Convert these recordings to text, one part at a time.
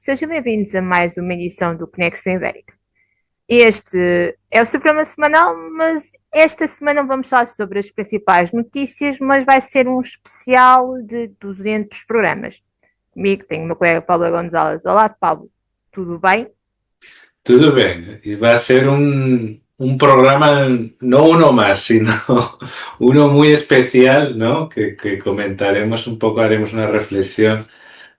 Sejam bem-vindos a mais uma edição do Conexão Ibérica. Este é o seu programa semanal, mas esta semana não vamos falar sobre as principais notícias, mas vai ser um especial de 200 programas. Comigo tenho o meu colega Pablo Gonzalez. Olá, Pablo, tudo bem? Todo bien. Y va a ser un programa, no uno más, sino uno muy especial, ¿no? Que comentaremos un poco, haremos una reflexión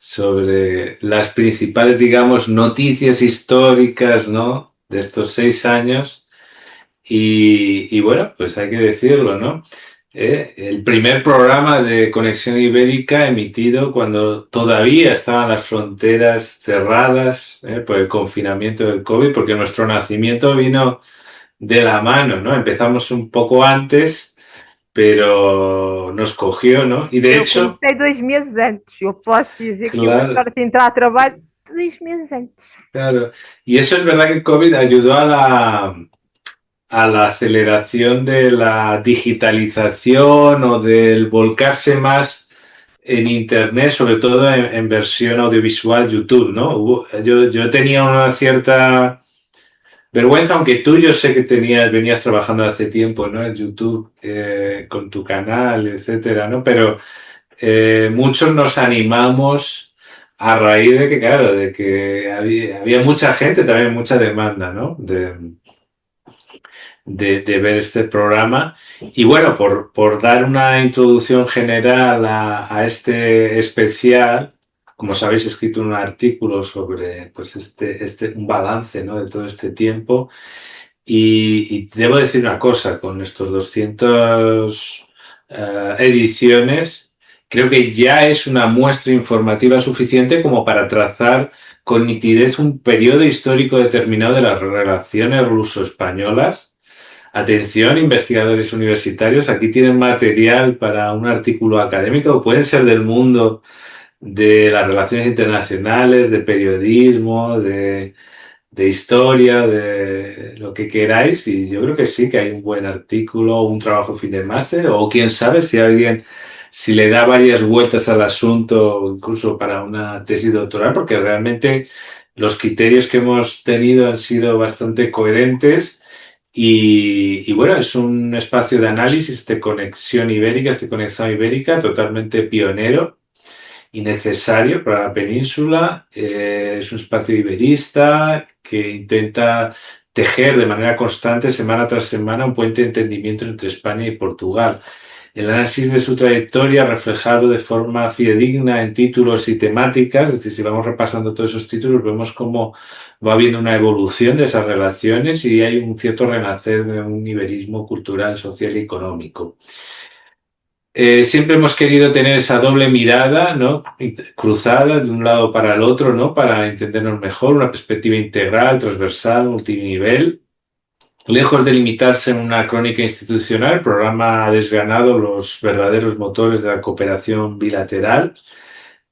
sobre las principales, digamos, noticias históricas, ¿no? De estos 6 años. Y bueno, pues hay que decirlo, ¿no? El primer programa de Conexión Ibérica emitido cuando todavía estaban las fronteras cerradas por el confinamiento del COVID, porque nuestro nacimiento vino de la mano, ¿no? Empezamos un poco antes, pero nos cogió, ¿no? Y de Eu hecho, comecei 2 meses antes. Eu posso dizer que tive a claro, sorte de entrar a trabalho 2 meses antes. claro. Y eso es verdad que el COVID ayudó a la aceleración de la digitalización o del volcarse más en Internet, sobre todo en versión audiovisual YouTube, ¿no? Yo tenía una cierta vergüenza, aunque tú yo sé que venías trabajando hace tiempo, ¿no? En YouTube, con tu canal, etcétera, ¿no? Pero muchos nos animamos a raíz de que, claro, de que había mucha gente, también mucha demanda, ¿no? De ver este programa. Y bueno, por dar una introducción general a este especial, como sabéis, he escrito un artículo sobre pues un balance, ¿no? De todo este tiempo. Y debo decir una cosa, con estos 200 ediciones, creo que ya es una muestra informativa suficiente como para trazar con nitidez un periodo histórico determinado de las relaciones ruso-españolas. Atención, investigadores universitarios, aquí tienen material para un artículo académico, pueden ser del mundo de las relaciones internacionales, de periodismo, de historia, de lo que queráis, y yo creo que sí, que hay un buen artículo, un trabajo fin de máster, o quién sabe si alguien, si le da varias vueltas al asunto, incluso para una tesis doctoral, porque realmente los criterios que hemos tenido han sido bastante coherentes. Y bueno, es un espacio de análisis de conexión ibérica, este conexión ibérica, totalmente pionero y necesario para la península. Es un espacio iberista que intenta tejer de manera constante, semana tras semana, un puente de entendimiento entre España y Portugal. El análisis de su trayectoria reflejado de forma fidedigna en títulos y temáticas, es decir, si vamos repasando todos esos títulos, vemos cómo va habiendo una evolución de esas relaciones y hay un cierto renacer de un iberismo cultural, social y económico. Siempre hemos querido tener esa doble mirada, ¿no? Cruzada de un lado para el otro, ¿no? Para entendernos mejor, una perspectiva integral, transversal, multinivel. Lejos de limitarse en una crónica institucional, el programa ha desgranado los verdaderos motores de la cooperación bilateral,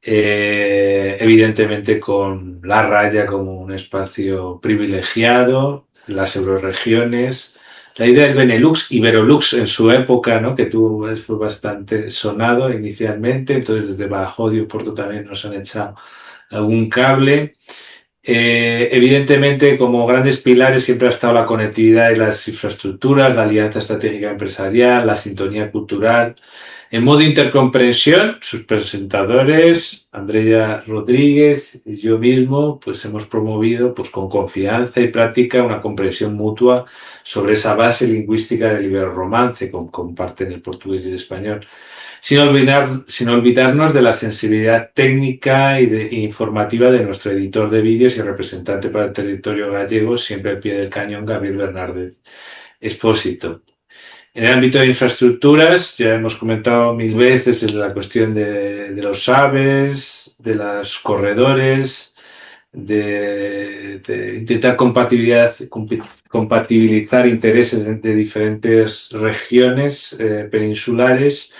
evidentemente con la raya como un espacio privilegiado, las euroregiones, la idea del Benelux, Iberolux en su época, ¿no? Que fue bastante sonado inicialmente, entonces desde Badajoz y Oporto también nos han echado algún cable. Evidentemente, como grandes pilares siempre ha estado la conectividad y las infraestructuras, la alianza estratégica empresarial, la sintonía cultural. En modo intercomprensión, sus presentadores, Andrea Rodríguez y yo mismo, pues hemos promovido pues, con confianza y práctica una comprensión mutua sobre esa base lingüística del iberromance, comparten el portugués y el español. Sin olvidarnos de la sensibilidad técnica e informativa de nuestro editor de vídeos y representante para el territorio gallego, siempre al pie del cañón, Gabriel Bernárdez Expósito. En el ámbito de infraestructuras, ya hemos comentado 1000 veces la cuestión de los aves, de los corredores, de intentar compatibilizar intereses de diferentes regiones peninsulares,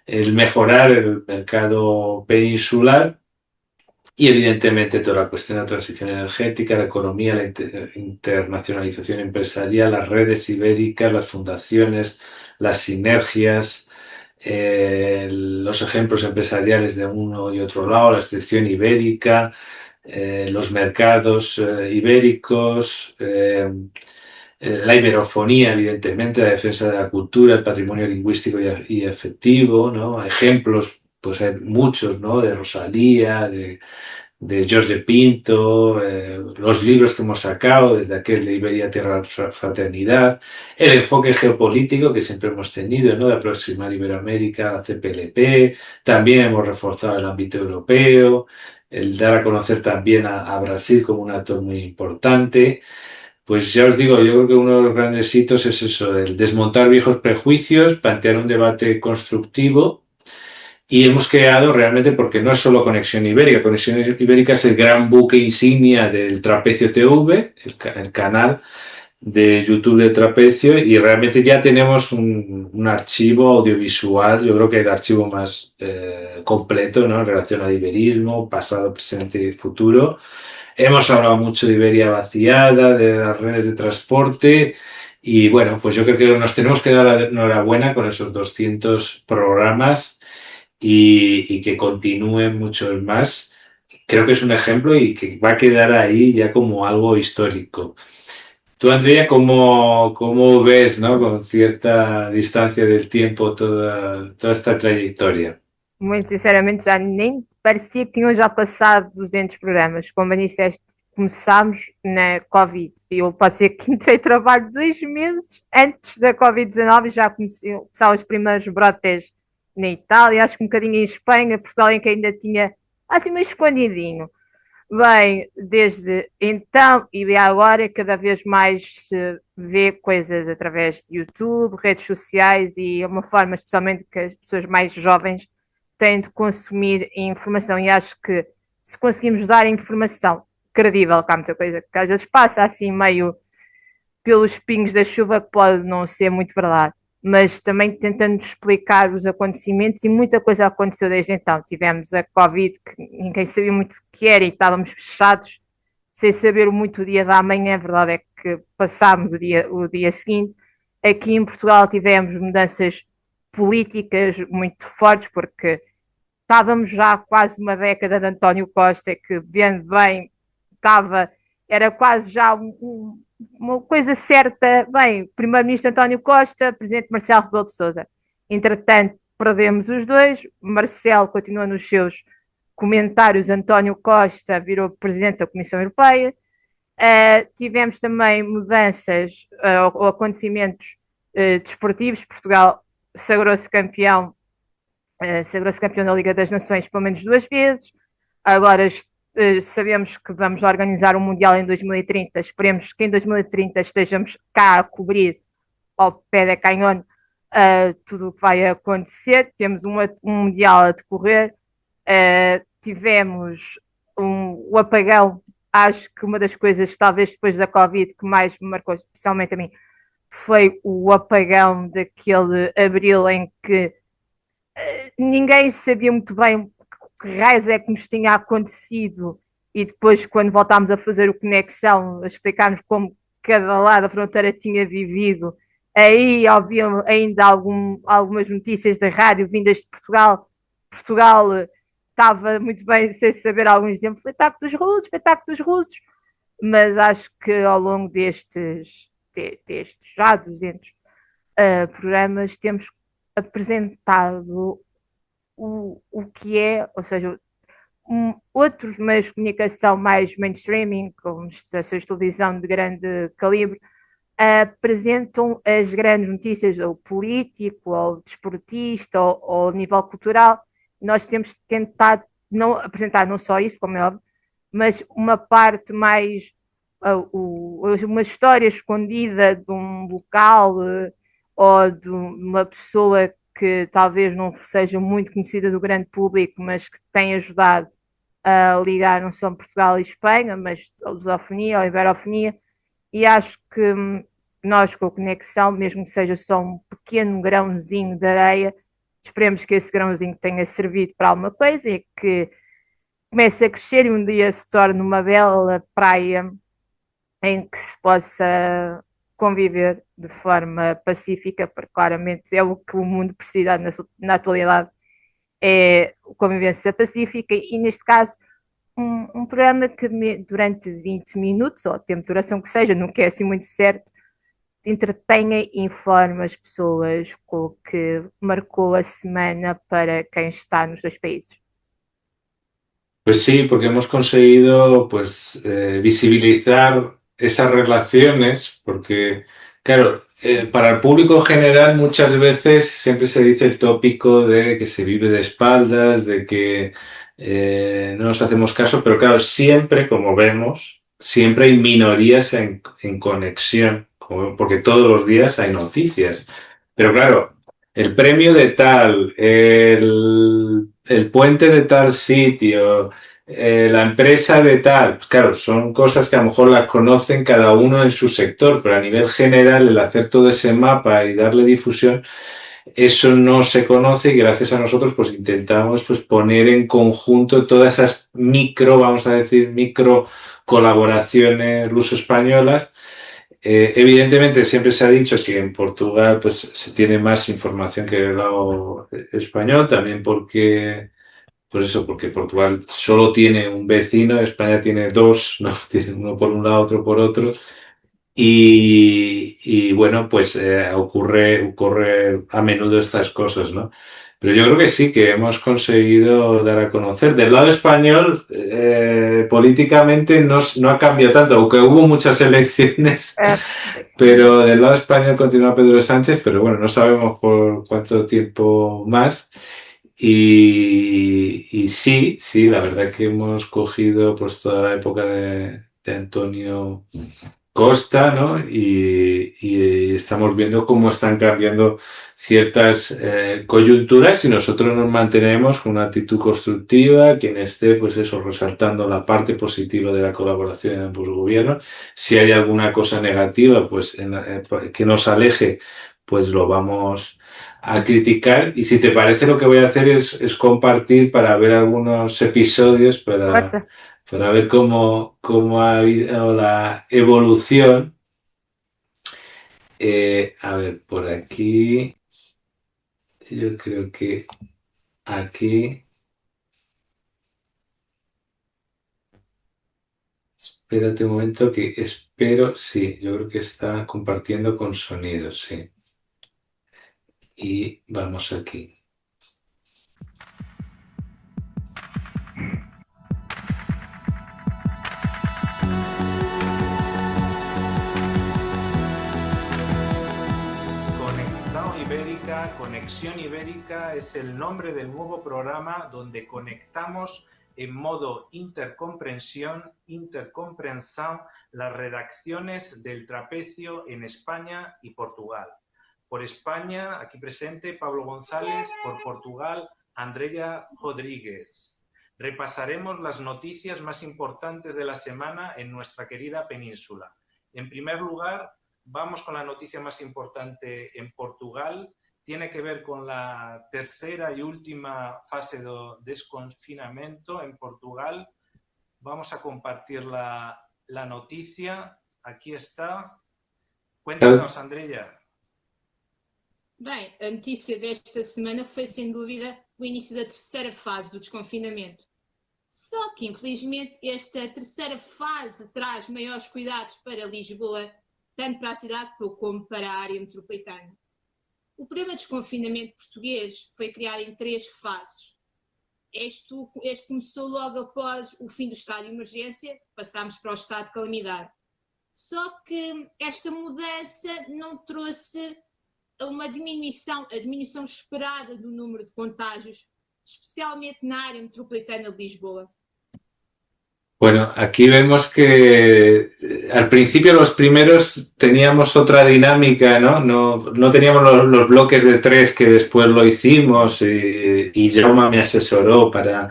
el mejorar el mercado peninsular y evidentemente toda la cuestión de la transición energética, la economía, la internacionalización empresarial, las redes ibéricas, las fundaciones, las sinergias, los ejemplos empresariales de uno y otro lado, la excepción ibérica, los mercados ibéricos, la iberofonía, evidentemente, la defensa de la cultura, el patrimonio lingüístico y afectivo, ¿no? Ejemplos, pues hay muchos, ¿no? De Rosalía, de Jorge Pinto, los libros que hemos sacado, desde aquel de Iberia Tierra Fraternidad, el enfoque geopolítico que siempre hemos tenido, ¿no? De aproximar Iberoamérica a CPLP, también hemos reforzado el ámbito europeo, el dar a conocer también a Brasil como un actor muy importante. Pues ya os digo, yo creo que uno de los grandes hitos es eso, el desmontar viejos prejuicios, plantear un debate constructivo y hemos creado realmente, porque no es solo Conexión Ibérica, Conexión Ibérica es el gran buque insignia del Trapecio TV, el canal de YouTube de Trapecio, y realmente ya tenemos un archivo audiovisual, yo creo que el archivo más completo, ¿no? En relación al iberismo, pasado, presente y futuro. Hemos hablado mucho de Iberia vaciada, de las redes de transporte, y bueno, pues yo creo que nos tenemos que dar la enhorabuena con esos 200 programas y que continúen muchos más. Creo que es un ejemplo y que va a quedar ahí ya como algo histórico. Tú, Andrea, ¿cómo ves, ¿no? Con cierta distancia del tiempo toda esta trayectoria? Muito sinceramente, já nem parecia que tinham já passado 200 programas. Como bem disseste, começámos na Covid. Eu passei que entrei em trabalho 2 meses antes da Covid-19 e já começaram os primeiros brotes na Itália, acho que um bocadinho em Espanha, Portugal em que ainda tinha assim meio escondidinho. Bem, desde então e agora cada vez mais se vê coisas através de YouTube, redes sociais e é uma forma especialmente que as pessoas mais jovens têm de consumir informação e acho que se conseguimos dar informação credível, que há muita coisa que às vezes passa assim meio pelos pingos da chuva que pode não ser muito verdade, mas também tentando explicar os acontecimentos e muita coisa aconteceu desde então. Tivemos a Covid, que ninguém sabia muito o que era e estávamos fechados sem saber muito o dia da manhã. A verdade é que passámos o dia seguinte. Aqui em Portugal tivemos mudanças políticas muito fortes, porque estávamos já há quase uma década de António Costa, que, vendo bem, era quase já uma coisa certa. Bem, Primeiro-Ministro António Costa, Presidente Marcelo Rebelo de Sousa. Entretanto, perdemos os dois. Marcelo continua nos seus comentários, António Costa virou Presidente da Comissão Europeia. Tivemos também mudanças ou acontecimentos desportivos. Portugal sagrou-se campeão da Liga das Nações pelo menos 2 vezes. Agora sabemos que vamos organizar um Mundial em 2030. Esperemos que em 2030 estejamos cá a cobrir ao pé da canhone tudo o que vai acontecer. Temos um Mundial a decorrer. Tivemos o apagão. Acho que uma das coisas, talvez depois da Covid, que mais me marcou, especialmente a mim, foi o apagão daquele abril em que ninguém sabia muito bem o que raios é que nos tinha acontecido, e depois, quando voltámos a fazer o Conexão, a explicarmos como cada lado da fronteira tinha vivido, aí havia ainda algumas notícias da rádio vindas de Portugal. Portugal estava muito bem sem saber alguns exemplos, foi ataque dos russos, mas acho que ao longo destes já 200 programas temos apresentado o que é, ou seja, outros meios de comunicação mais mainstreaming, como estações de televisão de grande calibre, apresentam as grandes notícias, ou político, ou desportista, ou nível cultural. Nós temos tentado não apresentar não só isso, como é óbvio, mas uma parte mais, uma história escondida de um local ou de uma pessoa que talvez não seja muito conhecida do grande público, mas que tem ajudado a ligar não só Portugal e Espanha, mas a lusofonia, a iberofonia, e acho que nós com a Conexão, mesmo que seja só um pequeno grãozinho de areia, esperemos que esse grãozinho tenha servido para alguma coisa e que comece a crescer e um dia se torne uma bela praia em que se possa conviver de forma pacífica, porque claramente é o que o mundo precisa na atualidade, é convivência pacífica, e neste caso um programa que durante 20 minutos, ou a tempo de duração que seja, nunca é assim muito certo, entretenha e informa as pessoas com o que marcou a semana para quem está nos dois países. Pues sí, porque hemos conseguido pues visibilizar esas relaciones, porque claro, para el público general muchas veces siempre se dice el tópico de que se vive de espaldas, de que no nos hacemos caso, pero claro, siempre, como vemos, siempre hay minorías en conexión, porque todos los días hay noticias. Pero claro, el premio de tal, el puente de tal sitio, la empresa de tal, pues claro, son cosas que a lo mejor las conocen cada uno en su sector, pero a nivel general el hacer todo ese mapa y darle difusión, eso no se conoce y gracias a nosotros pues intentamos pues poner en conjunto todas esas micro, vamos a decir, micro colaboraciones luso-españolas. Evidentemente siempre se ha dicho que en Portugal pues se tiene más información que en el lado español, también porque por eso, porque Portugal solo tiene un vecino, España tiene dos, ¿no? Tiene uno por un lado, otro por otro. Y bueno, pues ocurre a menudo estas cosas, ¿no? Pero yo creo que sí, que hemos conseguido dar a conocer. Del lado español, políticamente no ha cambiado tanto, aunque hubo muchas elecciones, pero del lado español continúa Pedro Sánchez, pero bueno, no sabemos por cuánto tiempo más. Y sí, sí, la verdad es que hemos cogido pues toda la época de Antonio Costa, ¿no? Y estamos viendo cómo están cambiando ciertas coyunturas y nosotros nos mantenemos con una actitud constructiva, quien esté, pues eso, resaltando la parte positiva de la colaboración en ambos gobiernos. Si hay alguna cosa negativa, pues que nos aleje, pues lo vamos a criticar. Y si te parece, lo que voy a hacer es compartir para ver algunos episodios para ver cómo ha habido la evolución. A ver, por aquí, yo creo que aquí, espérate un momento que espero, sí, yo creo que está compartiendo con sonidos, sí. Y vamos aquí. Conexión Ibérica es el nombre del nuevo programa donde conectamos en modo intercomprensión las redacciones del Trapecio en España y Portugal. Por España, aquí presente Pablo González, por Portugal, Andrea Rodríguez. Repasaremos las noticias más importantes de la semana en nuestra querida península. En primer lugar, vamos con la noticia más importante en Portugal. Tiene que ver con la tercera y última fase de desconfinamiento en Portugal. Vamos a compartir la noticia. Aquí está. Cuéntanos, Andrea. Bem, a notícia desta semana foi, sem dúvida, o início da terceira fase do desconfinamento. Só que, infelizmente, esta terceira fase traz maiores cuidados para Lisboa, tanto para a cidade como para a área metropolitana. O programa de desconfinamento português foi criado em 3 fases. Este começou logo após o fim do estado de emergência, passámos para o estado de calamidade. Só que esta mudança não trouxe a diminuição esperada do número de contágios, especialmente na área metropolitana de Lisboa. Bueno, aquí vemos que al principio los primeros teníamos otra dinámica, ¿no? No teníamos los bloques de 3 que después lo hicimos y Jaume me asesoró para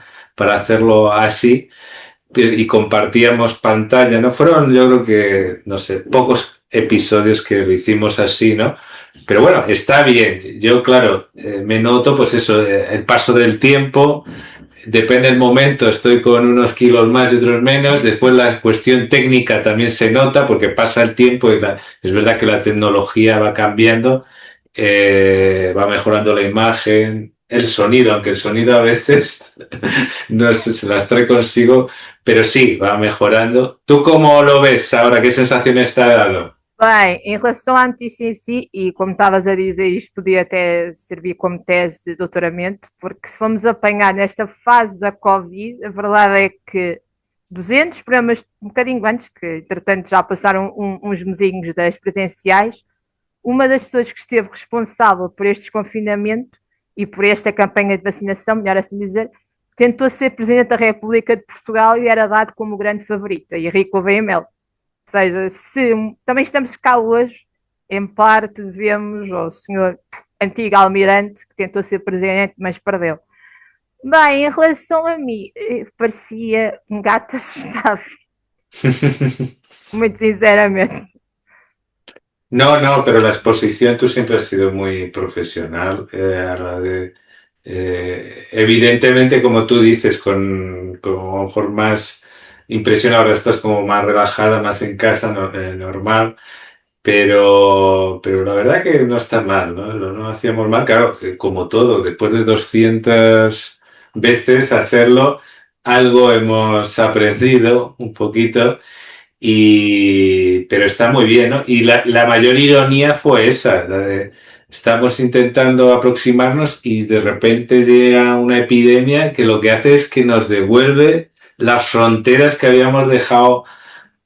hacerlo así y compartíamos pantalla, ¿no? Fueron, yo creo que, no sé, pocos episodios que lo hicimos así, ¿no? Pero bueno, está bien. Yo, claro, me noto, pues eso, el paso del tiempo. Depende del momento, estoy con unos kilos más y otros menos. Después la cuestión técnica también se nota porque pasa el tiempo y es verdad que la tecnología va cambiando, va mejorando la imagen, el sonido, aunque el sonido a veces no se las trae consigo, pero sí, va mejorando. ¿Tú cómo lo ves ahora? ¿Qué sensaciones te ha dado? Bem, em relação à notícia em si, e como estavas a dizer, isto podia até servir como tese de doutoramento, porque se formos apanhar nesta fase da Covid, a verdade é que 200 programas, um bocadinho antes, que entretanto já passaram uns mesinhos das presenciais, uma das pessoas que esteve responsável por este desconfinamento e por esta campanha de vacinação, melhor assim dizer, tentou ser Presidente da República de Portugal e era dado como grande favorito, e Henrique Gouveia Melo. Ou seja, se também estamos cá hoje, em parte devemos ao senhor antigo almirante que tentou ser presidente, mas perdeu. Bem, em relação a mim, parecia um gato assustado, muito sinceramente. No, no, pero la exposición tú siempre has sido muy profesional a la de, evidentemente, como tú dices, con a lo mejor más impresión, ahora estás como más relajada, más en casa, normal, pero la verdad que no está mal, ¿no? No hacíamos mal, claro, como todo, después de 200 veces hacerlo, algo hemos aprendido un poquito. Pero está muy bien, ¿no? Y la mayor ironía fue esa, la de estamos intentando aproximarnos y de repente llega una epidemia que lo que hace es que nos devuelve las fronteras que habíamos dejado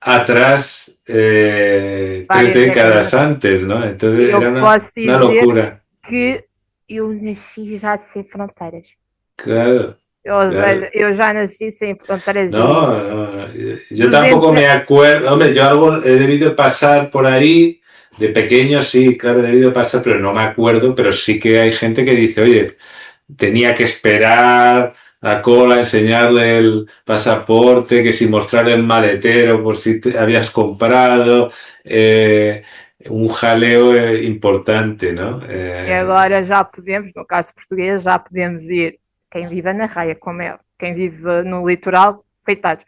atrás 3 décadas antes, ¿no? Entonces era Eu posso una dizer locura. que eu nasci já sem fronteiras. Claro, Ou claro. seja, eu já nasci sem fronteiras. No, no, yo 200 tampoco me acuerdo, hombre, yo algo he debido pasar por ahí, de pequeño sí, claro, he debido pasar, pero no me acuerdo, pero sí que hay gente que dice, oye, tenía que esperar la cola, enseñarle el pasaporte, que si mostrar el maletero por si te habías comprado, un jaleo importante, ¿no? E agora já podemos, no caso português, já podemos ir, quem vive na raia, como eu, quem vive no litoral, coitados,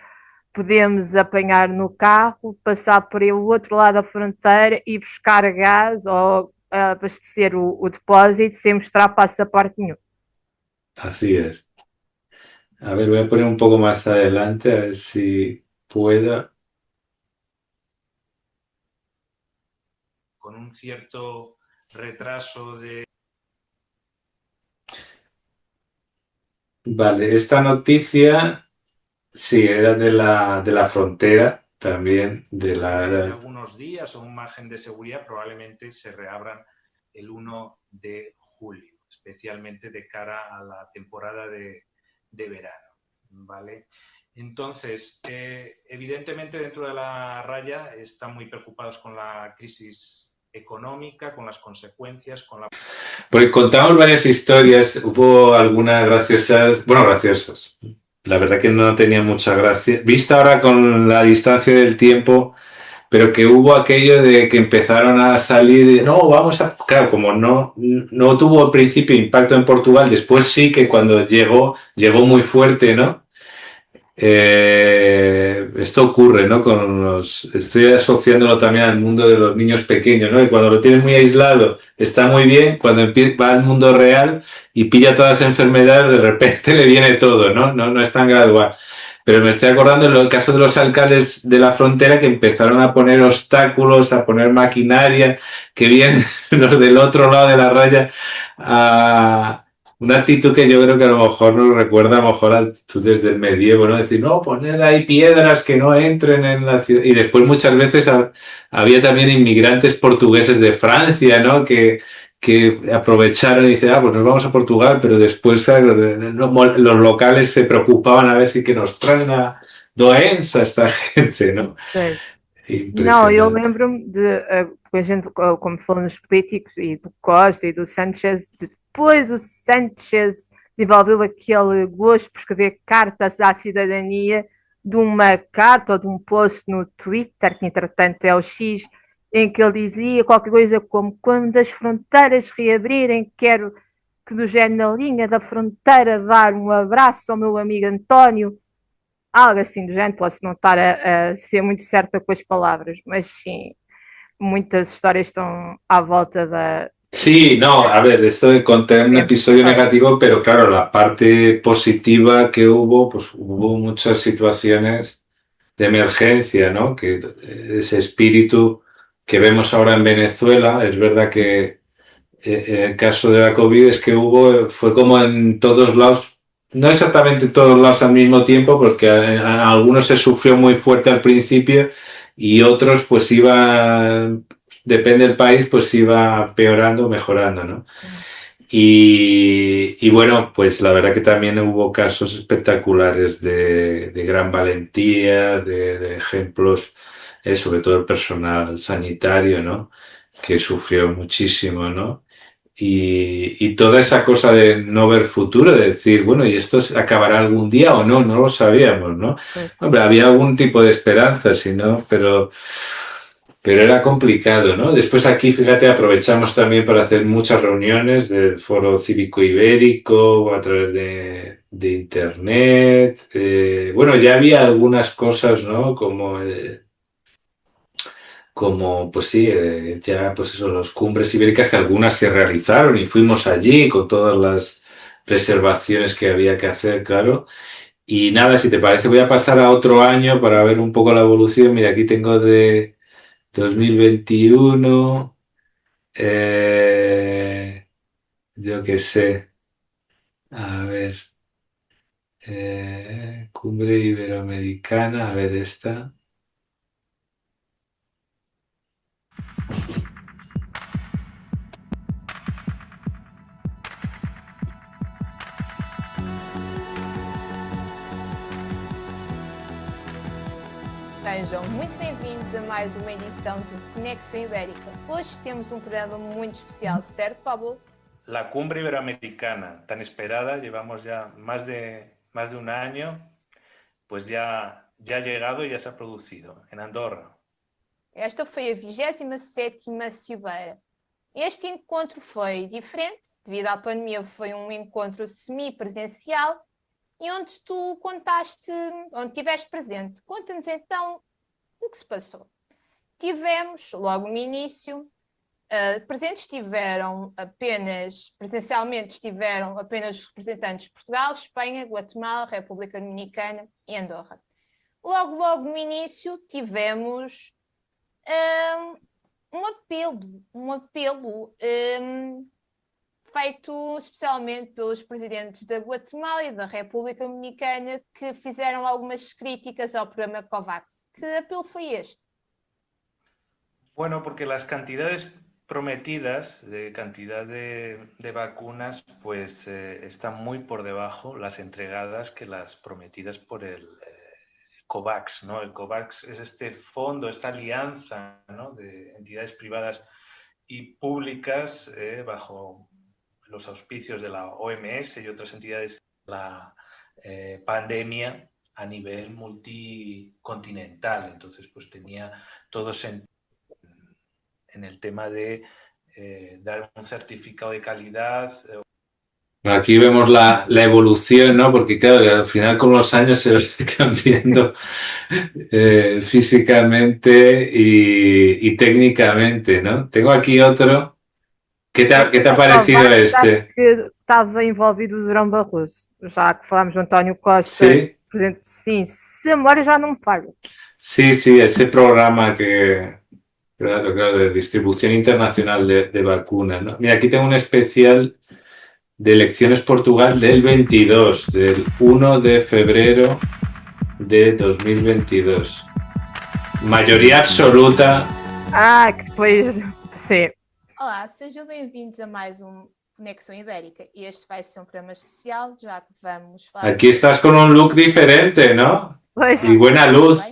podemos apanhar no carro, passar por o outro lado da fronteira e buscar gás ou abastecer o depósito sem mostrar passaporte nenhum. Así es. A ver, voy a poner un poco más adelante, a ver si puedo. Con un cierto retraso de... Vale, esta noticia sí era de la frontera también, de algunos días o un margen de seguridad, probablemente se reabran el 1 de julio, especialmente de cara a la temporada de verano, ¿vale? Entonces, evidentemente dentro de la raya están muy preocupados con la crisis económica, con las consecuencias, con la... Porque contamos varias historias, hubo algunas graciosas, bueno, graciosas. La verdad que no tenía mucha gracia. Vista ahora con la distancia del tiempo, pero que hubo aquello de que empezaron a salir, no, vamos a... Claro, como no tuvo al principio impacto en Portugal, después sí que cuando llegó muy fuerte, ¿no? Esto ocurre, ¿no? Estoy asociándolo también al mundo de los niños pequeños, ¿no? Y cuando lo tienes muy aislado está muy bien, cuando va al mundo real y pilla todas las enfermedades, de repente le viene todo, ¿no? No es tan gradual. Pero me estoy acordando en el caso de los alcaldes de la frontera que empezaron a poner obstáculos, a poner maquinaria, que vienen los del otro lado de la raya a... Una actitud que yo creo que a lo mejor nos recuerda a lo mejor actitudes del medievo, ¿no? Decir, no, poner ahí piedras que no entren en la ciudad. Y después muchas veces había también inmigrantes portugueses de Francia, ¿no? Que aprovecharon y dicen, pues nos vamos a Portugal, pero después los locales se preocupaban a ver si que nos traen a doença esta gente, ¿no? Não, eu lembro-me de, por exemplo, como falamos dos políticos e do Costa e do Sanchez, depois o Sanchez desenvolveu aquele gosto por escrever cartas à cidadania, de uma carta ou de um post no Twitter, que entretanto é o X, em que ele dizia qualquer coisa como: quando as fronteiras reabrirem, quero que do género na linha da fronteira dar um abraço ao meu amigo António. Algo assim do género, posso não estar a ser muito certa com as palavras, mas sim, muitas histórias estão à volta Sí, no, a ver, esto conté un episodio negativo, pero claro, la parte positiva que hubo, pues hubo muchas situaciones de emergencia, ¿no? Que ese espíritu que vemos ahora en Venezuela, es verdad que el caso de la COVID es que fue como en todos lados, no exactamente en todos lados al mismo tiempo, porque a algunos se sufrió muy fuerte al principio y otros pues depende del país, pues iba peorando o mejorando, ¿no? Y bueno, pues la verdad que también hubo casos espectaculares de gran valentía, de ejemplos, sobre todo el personal sanitario, ¿no? Que sufrió muchísimo, ¿no? Y toda esa cosa de no ver futuro, de decir, bueno, ¿y esto acabará algún día o no? No lo sabíamos, ¿no? Pois. Hombre, había algún tipo de esperanza, si no, pero era complicado, ¿no? Después aquí, fíjate, aprovechamos también para hacer muchas reuniones del Foro Cívico Ibérico a través de Internet. Bueno, ya había algunas cosas, ¿no? Como pues sí, ya pues eso, los cumbres ibéricas que algunas se realizaron y fuimos allí con todas las reservaciones que había que hacer, claro. Y nada, si te parece, voy a pasar a otro año para ver un poco la evolución. Mira, aquí tengo de 2021, yo qué sé, a ver, cumbre iberoamericana, a ver esta. Sejam muito bem-vindos a mais uma edição de Conexão Ibérica. Hoje temos um programa muito especial, certo, Pablo? La cumbre iberoamericana, tan esperada, llevamos ya más de un año, pues ya ha llegado y ya se ha producido en Andorra. Esta foi a 27ª Cibeira. Este encontro foi diferente, devido à pandemia foi um encontro semi-presencial e onde tu onde estiveste presente. Conta-nos então o que se passou. Tivemos, logo no início, presentes presencialmente estiveram apenas os representantes de Portugal, Espanha, Guatemala, República Dominicana e Andorra. Logo no início tivemos um apelo feito especialmente pelos presidentes da Guatemala e da República Dominicana que fizeram algumas críticas ao programa COVAX. Que apelo foi este? Bueno, porque las cantidades prometidas de cantidad de vacunas pues están muy por debajo las entregadas que las prometidas por el COVAX, ¿no? El COVAX es este fondo, esta alianza, ¿no? De entidades privadas y públicas bajo los auspicios de la OMS y otras entidades de la pandemia a nivel multicontinental. Entonces, pues tenía todos en el tema de dar un certificado de calidad. Aquí vemos la evolución, ¿no? Porque claro, al final con los años se va cambiando físicamente y técnicamente, ¿no? Tengo aquí otro. ¿Qué te ha parecido Acho este? que estava envolvido o Durão Barroso, já que falámos do António Costa, Sí, por exemplo, sim, se a memória já não me falha. sí, sí, ese programa claro, de distribución internacional de vacunas, ¿no? Mira, aquí tengo un especial de Elecciones Portugal del 22, del 1 de febrero de 2022. Mayoría absoluta. Que depois, sim. Olá, sejam bem-vindos a mais Conexão Ibérica. Este vai ser um programa especial, já que vamos falar... Aquí estás con un look diferente, ¿no? Pois. Y buena luz.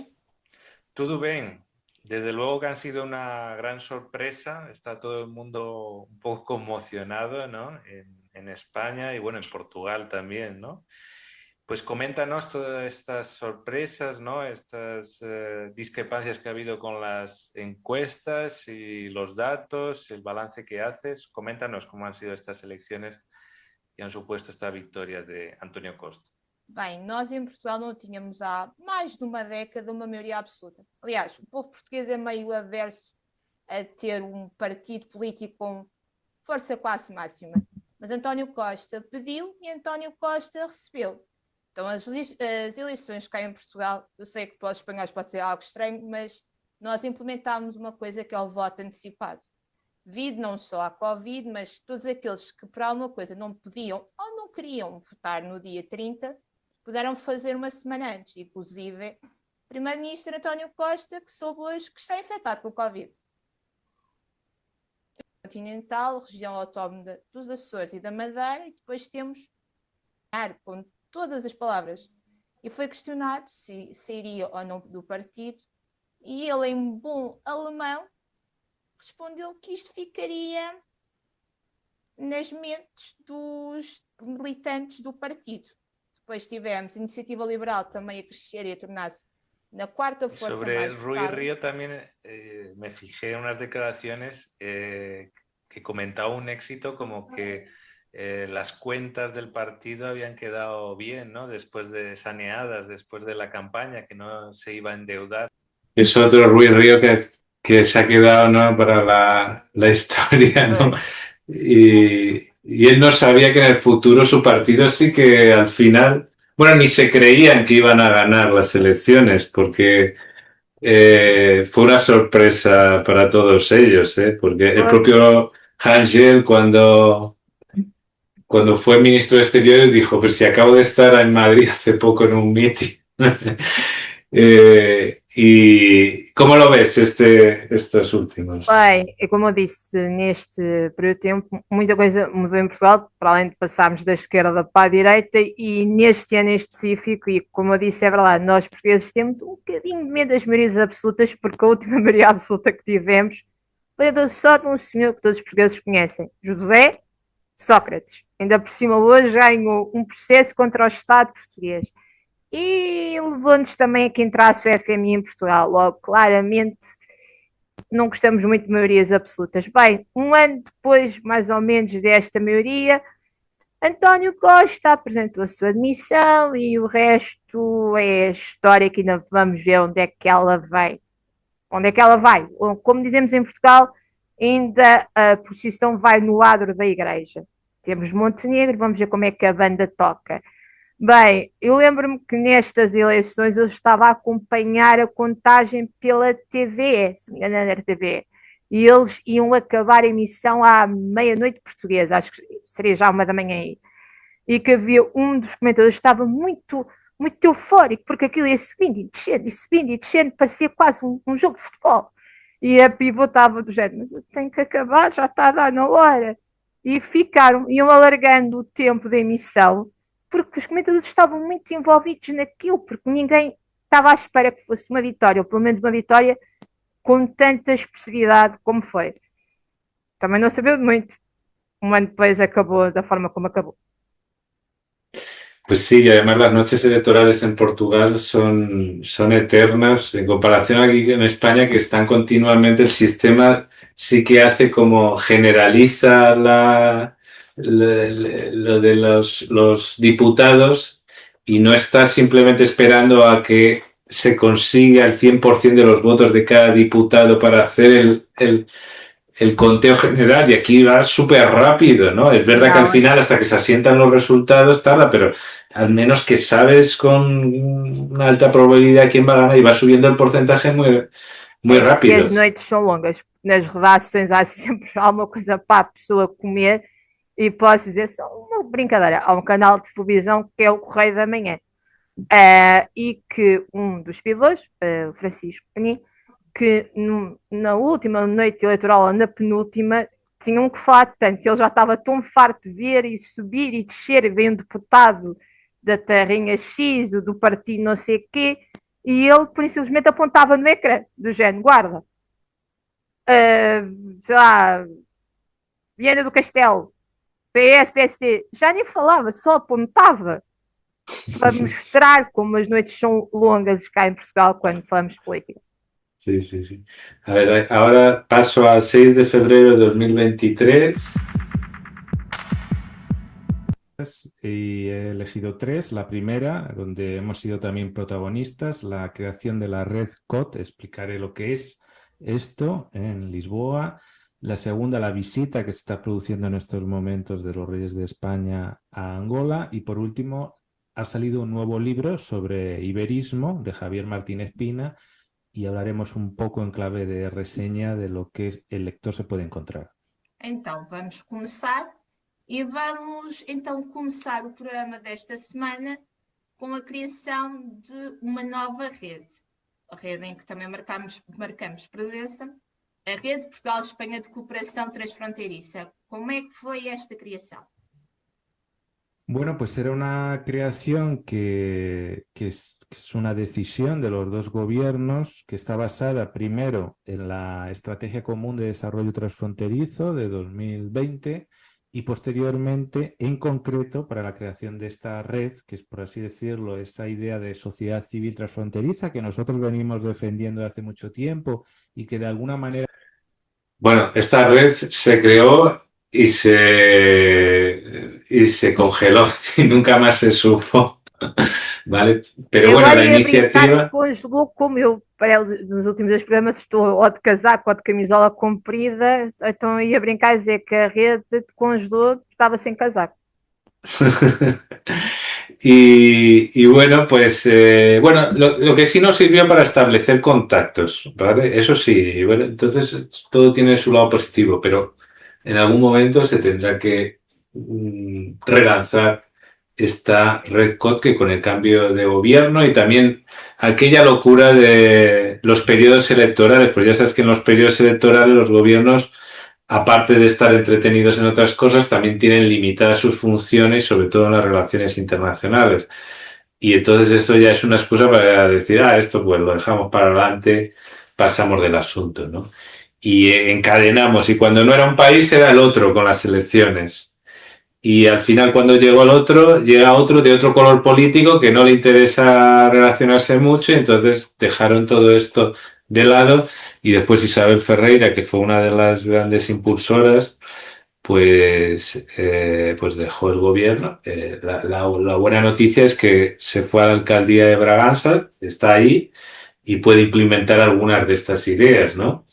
Todo bien. Desde luego que han sido una gran sorpresa. Está todo el mundo un poco conmocionado, ¿no? En España y bueno, en Portugal también, ¿no? Pues coméntanos todas estas sorpresas, ¿no? Estas discrepancias que ha habido con las encuestas y los datos, el balance que haces. Coméntanos cómo han sido estas elecciones que han supuesto esta victoria de António Costa. Bem, nós em Portugal não tínhamos há mais de uma década uma maioria absoluta. Aliás, o povo português é meio averso a ter um partido político com força classe máxima. Mas António Costa pediu e António Costa recebeu. Então, as eleições cá em Portugal, eu sei que para os espanhóis pode ser algo estranho, mas nós implementámos uma coisa que é o voto antecipado. Devido não só à Covid, mas todos aqueles que por alguma coisa não podiam ou não queriam votar no dia 30, puderam fazer uma semana antes. Inclusive, o primeiro-ministro António Costa, que soube hoje que está infectado com Covid. Continental, região autónoma dos Açores e da Madeira, e depois temos com todas as palavras. E foi questionado se iria ou não do partido, e ele, em bom alemão, respondeu que isto ficaria nas mentes dos militantes do partido. Depois tivemos a Iniciativa Liberal também a crescer e a tornar-se na quarta força Sobre más Rui votada. Río también me fijé en unas declaraciones que comentaba un éxito como que las cuentas del partido habían quedado bien, ¿no? Después de saneadas, después de la campaña, que no se iba a endeudar. Es otro Rui Río que se ha quedado, ¿no?, para la historia, ¿no? Y él no sabía que en el futuro su partido sí que al final, bueno, ni se creían que iban a ganar las elecciones, porque fue una sorpresa para todos ellos, porque el propio Hangel, cuando fue ministro de Exteriores, dijo, pues si acabo de estar en Madrid hace poco en un meeting. E como lo ves estes últimos? Bem, como eu disse, neste período de tempo, muita coisa mudou em Portugal, para além de passarmos da esquerda para a direita, e neste ano em específico, e como eu disse, é verdade, nós portugueses temos um bocadinho de medo das maiorias absolutas, porque a última maioria absoluta que tivemos foi só de um senhor que todos os portugueses conhecem, José Sócrates. Ainda por cima hoje ganhou um processo contra o Estado português. E levou-nos também a que entrasse o FMI em Portugal. Logo, claramente, não gostamos muito de maiorias absolutas. Bem, um ano depois, mais ou menos, desta maioria, António Costa apresentou a sua admissão e o resto é história que ainda vamos ver onde é que ela vai. Onde é que ela vai? Como dizemos em Portugal, ainda a procissão vai no adro da igreja. Temos Montenegro, vamos ver como é que a banda toca. Bem, eu lembro-me que nestas eleições eu estava a acompanhar a contagem pela TVE, se me engano era TVE, e eles iam acabar a emissão à meia-noite portuguesa, acho que seria já 1 da manhã aí, e que havia um dos comentadores que estava muito eufórico, porque aquilo ia subindo e descendo, parecia quase um jogo de futebol, e a pivotava do género, mas eu tenho que acabar, já está a dar na hora, e iam alargando o tempo da emissão, porque os comentadores estavam muito envolvidos naquilo, porque ninguém estava à espera que fosse uma vitória, ou pelo menos uma vitória com tanta expressividade como foi. Também não sabia muito. Um ano depois acabou da forma como acabou. Pues sí, y además las noches electorales en Portugal son eternas en comparación aquí en España, que están continuamente, el sistema sí que hace como generaliza lo de los diputados y no está simplemente esperando a que se consiga el 100% de los votos de cada diputado para hacer el conteo general, y aquí va súper rápido, ¿no? Es verdad que al final, hasta que se asientan los resultados, tarda, pero al menos que sabes con una alta probabilidad quién va a ganar y va subiendo el porcentaje muy rápido. E as noites são longas. Nas redações há sempre alguma coisa para a pessoa comer, e posso dizer só uma brincadeira. Há um canal de televisão que é o Correio da Manhã, e que um dos pivôs, o Francisco Penin, que na última noite eleitoral, ou na penúltima, tinham que falar tanto, que ele já estava tão farto de ver e subir e descer, e veio um deputado da terrinha X, do partido não sei o quê, e ele, por simplesmente, apontava no ecrã, do género, guarda, sei lá, Viana do Castelo, PS, PSD, já nem falava, só apontava, para mostrar como as noites são longas cá em Portugal quando falamos de política. Sí, sí, sí. A ver, ahora paso al 6 de febrero de 2023. Y he elegido 3. La primera, donde hemos sido también protagonistas, la creación de la red COT. Explicaré lo que es esto en Lisboa. La segunda, la visita que se está produciendo en estos momentos de los reyes de España a Angola. Y por último, ha salido un nuevo libro sobre iberismo de Javier Martínez Pina y hablaremos un pouco en clave de reseña de lo que el lector se puede encontrar. Então, vamos começar e vamos então começar o programa desta semana com a criação de uma nova rede. A rede em que também marcamos presença, a Rede Portugal-Espanha de Cooperação Transfronteiriça. Como é que foi esta criação? Bueno, pues era una creación que es una decisión de los dos gobiernos que está basada primero en la Estrategia Común de Desarrollo Transfronterizo de 2020 y posteriormente, en concreto, para la creación de esta red, que es, por así decirlo, esa idea de sociedad civil transfronteriza que nosotros venimos defendiendo hace mucho tiempo y que de alguna manera... Bueno, esta red se creó y se congeló y nunca más se supo, ¿vale? Pero bueno, la iniciativa... Congelou, como eu, nos últimos 2 programas, estou ou de casaco ou de camisola comprida, então ia brincar e dizer que a rede congelou, estava sem casaco. Y bueno, pues bueno, lo que sí nos sirvió para establecer contactos, ¿vale? Eso sí, y bueno, entonces todo tiene su lado positivo, pero en algún momento se tendrá que relanzar esta Red COT, que con el cambio de gobierno y también aquella locura de los periodos electorales, pues ya sabes que en los periodos electorales los gobiernos, aparte de estar entretenidos en otras cosas, también tienen limitadas sus funciones, sobre todo en las relaciones internacionales. Y entonces esto ya es una excusa para decir, esto pues lo dejamos para adelante, pasamos del asunto, ¿no? Y encadenamos, y cuando no era un país era el otro con las elecciones. Y al final, cuando llegó el otro, llega otro de otro color político que no le interesa relacionarse mucho, y entonces dejaron todo esto de lado. Y después Isabel Ferreira, que fue una de las grandes impulsoras, pues dejó el gobierno. La buena noticia es que se fue a la alcaldía de Bragança, está ahí y puede implementar algunas de estas ideas, ¿no?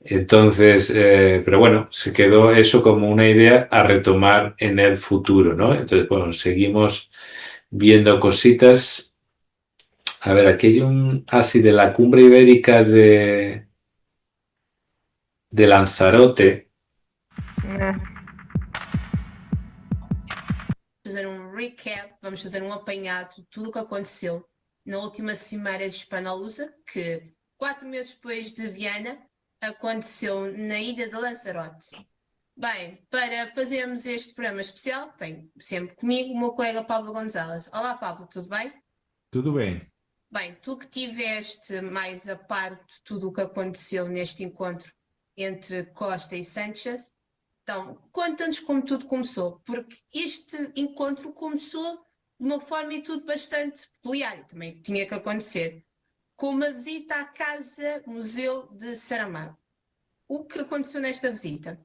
Entonces, pero bueno, se quedó eso como una idea a retomar en el futuro, ¿no? Entonces, bueno, seguimos viendo cositas. A ver, aquí hay así de la cumbre ibérica de Lanzarote. Fazer recap, vamos fazer apanhado de tudo o que aconteceu na última Cimeira de Hispano-Lusa, que 4 meses depois de Viana aconteceu na ilha de Lanzarote. Bem, para fazermos este programa especial, tenho sempre comigo o meu colega Pablo Gonzalez. Olá, Pablo, tudo bem? Tudo bem. Bem, tu que tiveste mais a par de tudo o que aconteceu neste encontro entre Costa e Sánchez, então, conta-nos como tudo começou, porque este encontro começou de uma forma e tudo bastante peculiar, e também tinha que acontecer, com uma visita à Casa Museu de Saramago. O que aconteceu nesta visita?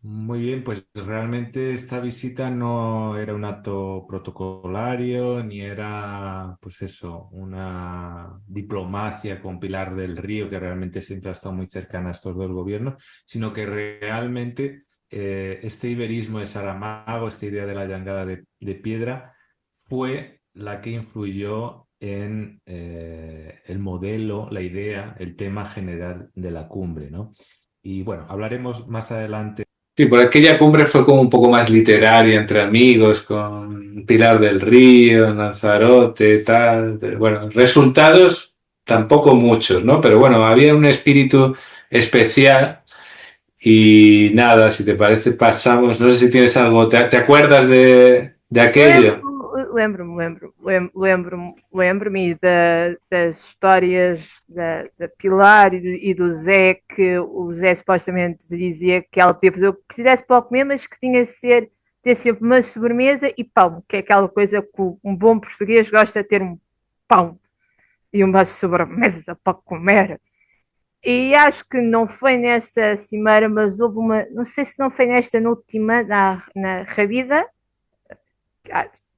Muy bien, pues realmente esta visita no era un acto protocolario, ni era, pues eso, una diplomacia con Pilar del Río, que realmente siempre ha estado muy cercana a estos dos gobiernos, sino que realmente este iberismo de Saramago, esta idea de la llangada de piedra, fue la que influyó en el modelo, la idea, el tema general de la cumbre, ¿no? Y bueno, hablaremos más adelante. Sí, por aquella cumbre fue como un poco más literaria, entre amigos, con Pilar del Río, Lanzarote, tal. Pero bueno, resultados tampoco muchos, ¿no? Pero bueno, había un espíritu especial y nada, si te parece, pasamos. No sé si tienes algo, ¿te acuerdas de aquello? Lembro-me das histórias da Pilar e do Zé, que o Zé supostamente dizia que ela podia fazer o que quisesse para comer, mas que tinha de ter sempre uma sobremesa e pão, que é aquela coisa que um bom português gosta de ter, um pão e uma sobremesa para comer. E acho que não foi nessa cimeira, mas houve uma, não sei se não foi nesta, na última, na Rabida,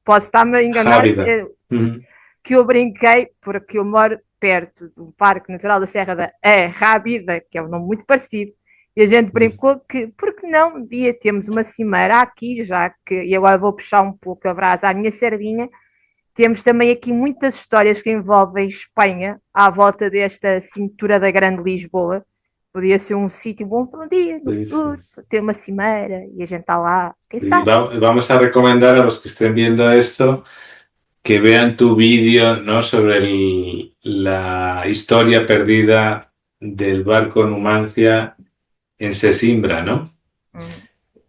posso estar-me a enganar, que eu brinquei, porque eu moro perto do Parque Natural da Serra da Rábida, que é um nome muito parecido, E a gente brincou que, porque não, um dia temos uma cimeira aqui, já que, e agora vou puxar um pouco a brasa à minha sardinha, temos também aqui muitas histórias que envolvem Espanha, à volta desta cintura da Grande Lisboa. Podia ser um sítio bom para um dia, no Sí, futuro, sí. ter uma cimeira e a gente está lá, quem Y sabe? vamos a recomendar a los que estén viendo esto que vean tu vídeo, ¿no? Sobre la historia perdida del barco Numancia en Sesimbra, ¿no? Hum.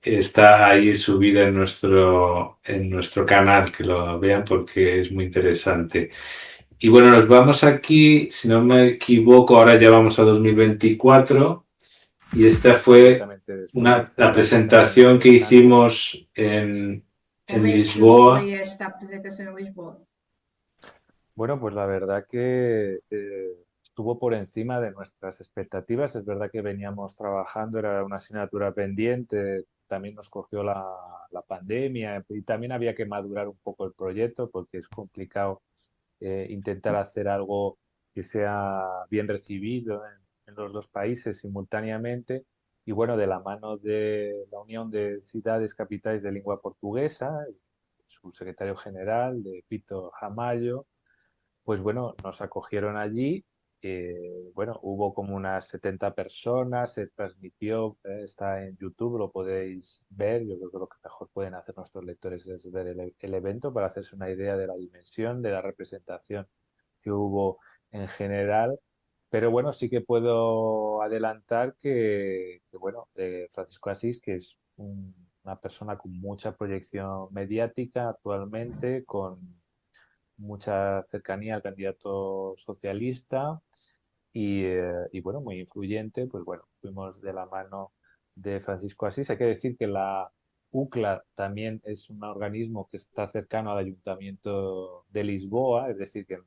Está ahí subida en nuestro canal, que lo vean porque es muy interesante. Y bueno, nos vamos aquí, si no me equivoco, ahora ya vamos a 2024 y esta fue Exactamente, después de la cerrar presentación que hicimos en Como é que vos Lisboa. foi esta apresentação em Lisboa? Bueno, pues la verdad que estuvo por encima de nuestras expectativas. Es verdad que veníamos trabajando, era una asignatura pendiente, también nos cogió la pandemia y también había que madurar un poco el proyecto porque es complicado intentar hacer algo que sea bien recibido en los dos países simultáneamente. Y bueno, de la mano de la Unión de Ciudades Capitales de Lengua Portuguesa, su secretario general, de Pito Ramalho, pues bueno, nos acogieron allí. Bueno, hubo como unas 70 personas, se transmitió, está en YouTube, lo podéis ver. Yo creo que lo que mejor pueden hacer nuestros lectores es ver el evento para hacerse una idea de la dimensión, de la representación que hubo en general. Pero bueno, sí que puedo adelantar bueno, Francisco Asís, que es una persona con mucha proyección mediática actualmente, con mucha cercanía al candidato socialista y bueno, muy influyente, pues bueno, fuimos de la mano de Francisco Asís. Hay que decir que la UCLA también es un organismo que está cercano al Ayuntamiento de Lisboa, es decir, que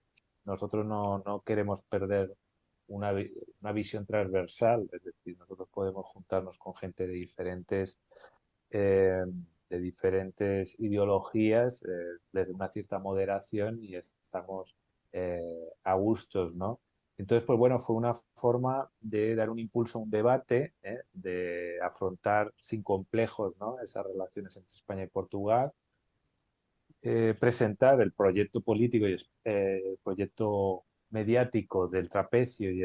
nosotros no queremos perder una visión transversal, es decir, nosotros podemos juntarnos con gente eh, de diferentes ideologías, desde una cierta moderación y estamos a gustos, ¿no? Entonces, pues bueno, fue una forma de dar un impulso a un debate, de afrontar sin complejos, ¿no? Esas relaciones entre España y Portugal, presentar el proyecto político y el proyecto mediático del trapecio y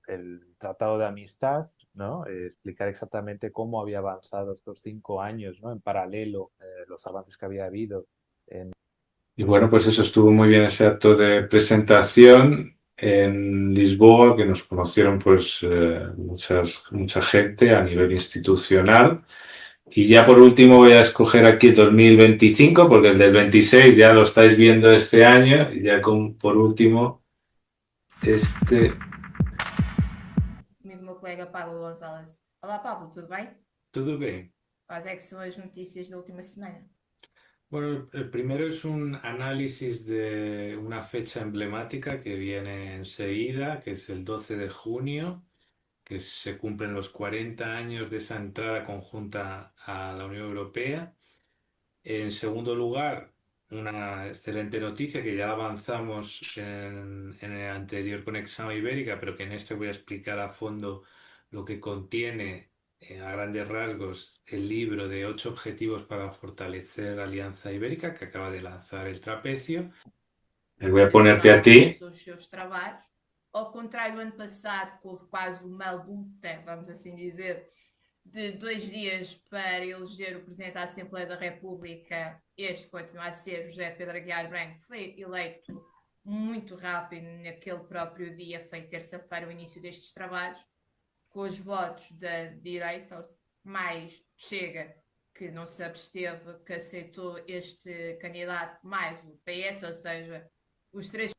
el tratado de amistad, ¿no? Explicar exactamente cómo había avanzado estos 5 años, ¿no? En paralelo, los avances que había habido. Y bueno, pues eso, estuvo muy bien ese acto de presentación en Lisboa, que nos conocieron pues mucha gente a nivel institucional. Y ya por último voy a escoger aquí el 2025, porque el del 26 ya lo estáis viendo este año. Y ya por último, Comigo o meu colega Pablo Gonzalez. Olá, Pablo, tudo bem? Todo bien. Quais é que são as notícias da última semana? Bueno, el primero es un análisis de una fecha emblemática que viene enseguida, que es el 12 de junio, que se cumplen los 40 años de esa entrada conjunta a la Unión Europea. En segundo lugar, una excelente noticia que ya avanzamos en el anterior Conexión Ibérica, pero que en este voy a explicar a fondo lo que contiene a grandes rasgos el libro de 8 objetivos para fortalecer la Alianza Ibérica que acaba de lanzar el Trapecio. Voy a ponerte a ti. Os seus trabalhos. Ao contrário do ano passado, que houve quase uma luta, vamos assim dizer, de 2 dias para eleger o Presidente da Assembleia da República, este continua a ser José Pedro Aguiar Branco, foi eleito muito rápido naquele próprio dia, foi terça-feira o início destes trabalhos, com os votos da direita, mais Chega, que não se absteve, que aceitou este candidato, mais o PS, ou seja, os três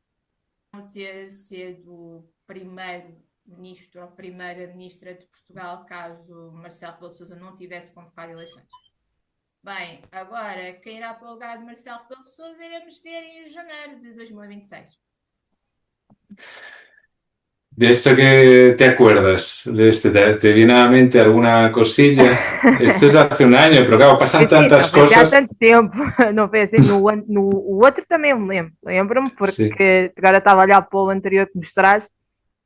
vão ter sido o primeiro-ministro ou primeira-ministra de Portugal, caso Marcelo Rebelo de Sousa não tivesse convocado eleições. Bem, agora, quem irá para o lugar de Marcelo Rebelo de Sousa iremos ver em janeiro de 2026. ¿De esto que te acuerdas? ¿Te viene a la mente alguna cosilla? Esto es hace un año, pero claro, pasan tantas não foi assim cosas. há tanto tempo, não foi assim. O outro também me lembro. Lembro-me porque agora estava a olhar para o anterior que mostraste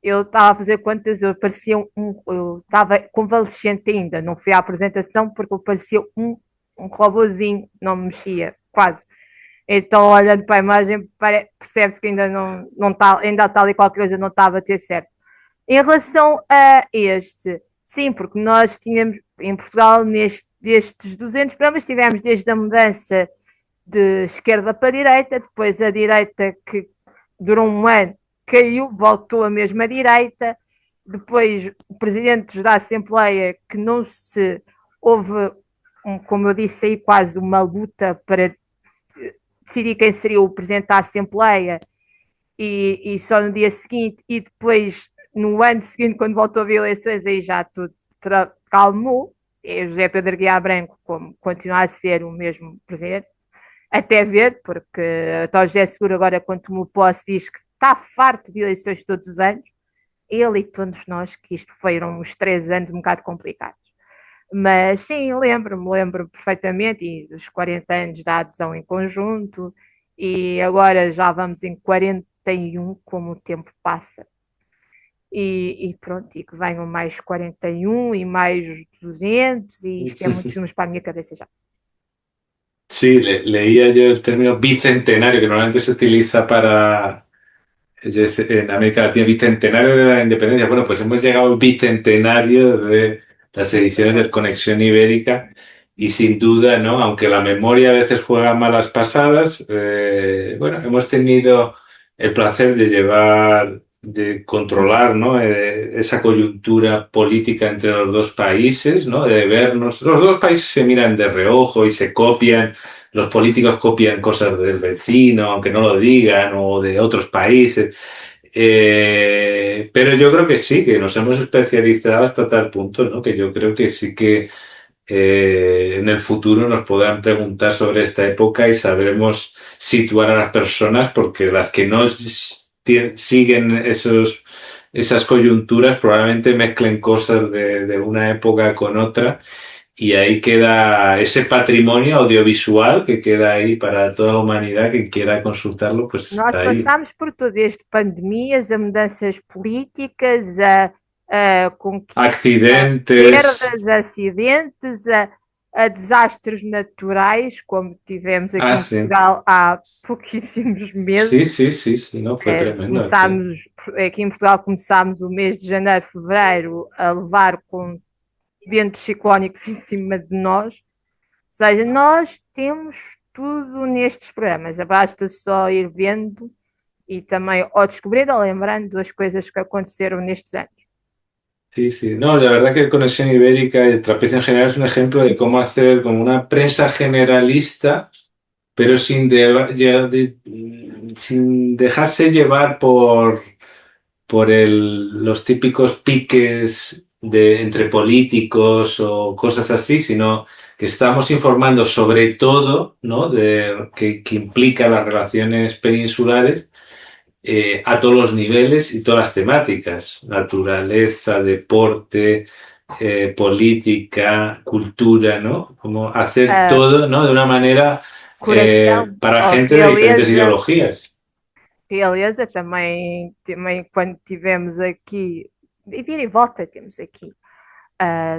Eu estava a fazer contas, eu estava convalescente ainda, não fui à apresentação porque eu parecia um robozinho, não me mexia, quase. Então, olhando para a imagem, percebe-se que não tá, ainda está ali qualquer coisa, não está a bater certo. Em relação a este, sim, porque nós tínhamos em Portugal, destes 200 programas, tivemos desde a mudança de esquerda para a direita, depois a direita que durou um ano caiu, voltou a mesma direita, depois o presidente da Assembleia que não se houve, como eu disse aí, quase uma luta para decidir quem seria o presidente da Assembleia e só no dia seguinte e depois no ano seguinte quando voltou a haver eleições aí já tudo calmou e José Pedro Guiá Branco como continua a ser o mesmo presidente até ver, porque o José Seguro agora quando tomou posse diz que está farto de eleições todos os anos, ele e todos nós, que isto foram uns 3 anos um bocado complicados. Mas sim, lembro perfeitamente, e dos 40 anos da adesão em conjunto, e agora já vamos em 41, como o tempo passa. E pronto, e que venham mais 41 e mais 200, e isto é muitos números para a minha cabeça já. Sí, leía yo el término bicentenario, que normalmente se utiliza para, en América Latina, bicentenario de la independencia. Bueno, pues hemos llegado al bicentenario de las ediciones del Conexión Ibérica y sin duda, ¿no? Aunque la memoria a veces juega malas pasadas, bueno, hemos tenido el placer de controlar, ¿no? Esa coyuntura política entre los dos países, ¿no? De vernos. Los dos países se miran de reojo y se copian. Los políticos copian cosas del vecino, aunque no lo digan, o de otros países. Pero yo creo que sí, que nos hemos especializado hasta tal punto, ¿no? Que yo creo que sí que en el futuro nos podrán preguntar sobre esta época y sabremos situar a las personas, porque las que no siguen esas coyunturas probablemente mezclen cosas de una época con otra y ahí queda ese patrimonio audiovisual que queda ahí para toda la humanidad que quiera consultarlo, pues Nós está ahí. passámos por tudo, desde pandemias, a mudanças políticas, a conquistas, Accidentes. perdas, acidentes, a desastres naturais, como tivemos aqui em Sí. Portugal há pouquíssimos meses. Sí, no, fue tremendo. Aqui em Portugal começámos o mês de janeiro, fevereiro a levar com ventos ciclónicos em cima de nós. Ou seja, nós temos tudo nestes programas, basta só ir vendo e também ou descobrindo ou lembrando das coisas que aconteceram nestes anos. Sí. No, la verdad que Conexión Ibérica y el Trapecio en general es un ejemplo de cómo hacer como una prensa generalista, pero sin dejarse llevar por los típicos piques entre políticos o cosas así, sino que estamos informando sobre todo, ¿no? que implica las relaciones peninsulares a todos los niveles y todas las temáticas: naturaleza, deporte, política, cultura, ¿no? Como hacer todo, ¿no? De una manera para gente de diferentes ideologías. Realeza também quando tivemos aqui, e vira e volta temos aqui,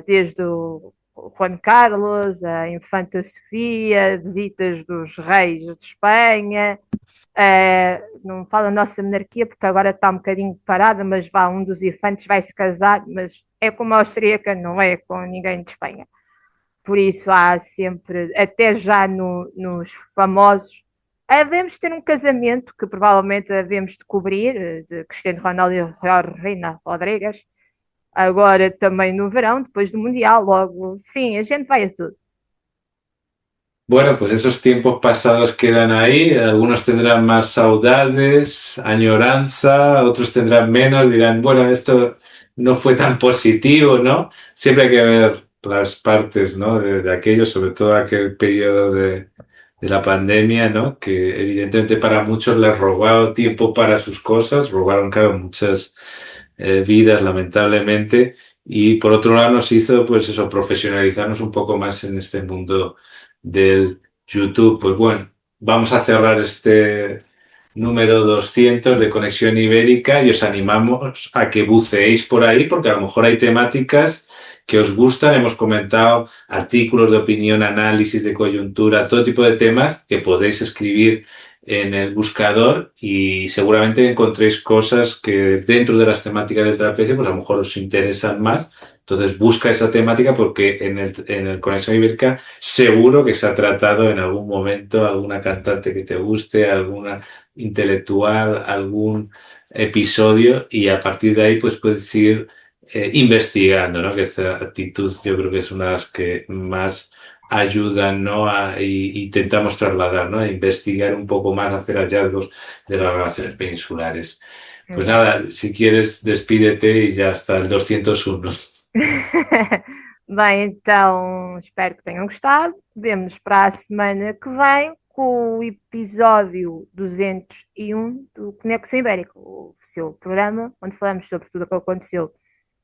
desde o Juan Carlos, a Infanta Sofia, visitas dos reis de Espanha, não falo da nossa monarquia porque agora está um bocadinho parada, mas um dos infantes vai se casar, mas é como a austríaca, não é com ninguém de Espanha. Por isso há sempre, até já nos famosos, havemos ter um casamento que provavelmente havemos de cobrir, de Cristiano Ronaldo e Reina Rodrigues, agora também no verão, depois do Mundial, logo, sim, a gente vai a tudo. Bueno, pues esos tiempos pasados quedan ahí, algunos tendrán más saudades, añoranza, otros tendrán menos, dirán, bueno, esto no fue tan positivo, ¿no? Siempre hay que ver las partes, ¿no? de aquello, sobre todo aquel periodo de la pandemia, ¿no? Que evidentemente para muchos les robaron tiempo para sus cosas, robaron, claro, muchas vidas, lamentablemente, y por otro lado nos hizo, pues eso, profesionalizarnos un poco más en este mundo del YouTube. Pues bueno, vamos a cerrar este número 200 de Conexión Ibérica y os animamos a que buceéis por ahí porque a lo mejor hay temáticas que os gustan. Hemos comentado artículos de opinión, análisis de coyuntura, todo tipo de temas que podéis escribir en el buscador y seguramente encontréis cosas que dentro de las temáticas del trapecio pues a lo mejor os interesan más. Entonces busca esa temática porque en el Conexión Ibérica seguro que se ha tratado en algún momento alguna cantante que te guste, alguna intelectual, algún episodio y a partir de ahí pues puedes ir investigando, ¿no? Que esta actitud yo creo que es una de las que más ayudan, ¿no? Y intentamos trasladar, ¿no? A investigar un poco más, hacer hallazgos de las relaciones peninsulares. Pues nada, si quieres, despídete e já está el 201. Bem, então espero que tenham gostado. Vemo-nos para a semana que vem com o episódio 201 do Conexão Ibérica, o seu programa, onde falamos sobre tudo o que aconteceu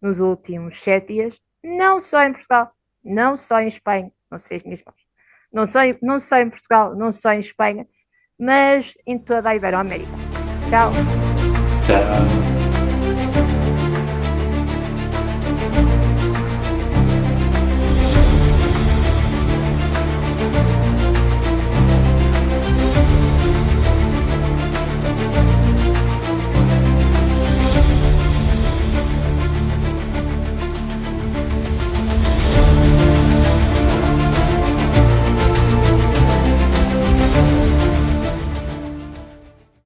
nos últimos 7 dias, não só em Portugal, não só em Espanha, não se fez minhas mãos, não só em Portugal, não só em Espanha, mas em toda a Iberoamérica. Tchau! Chao.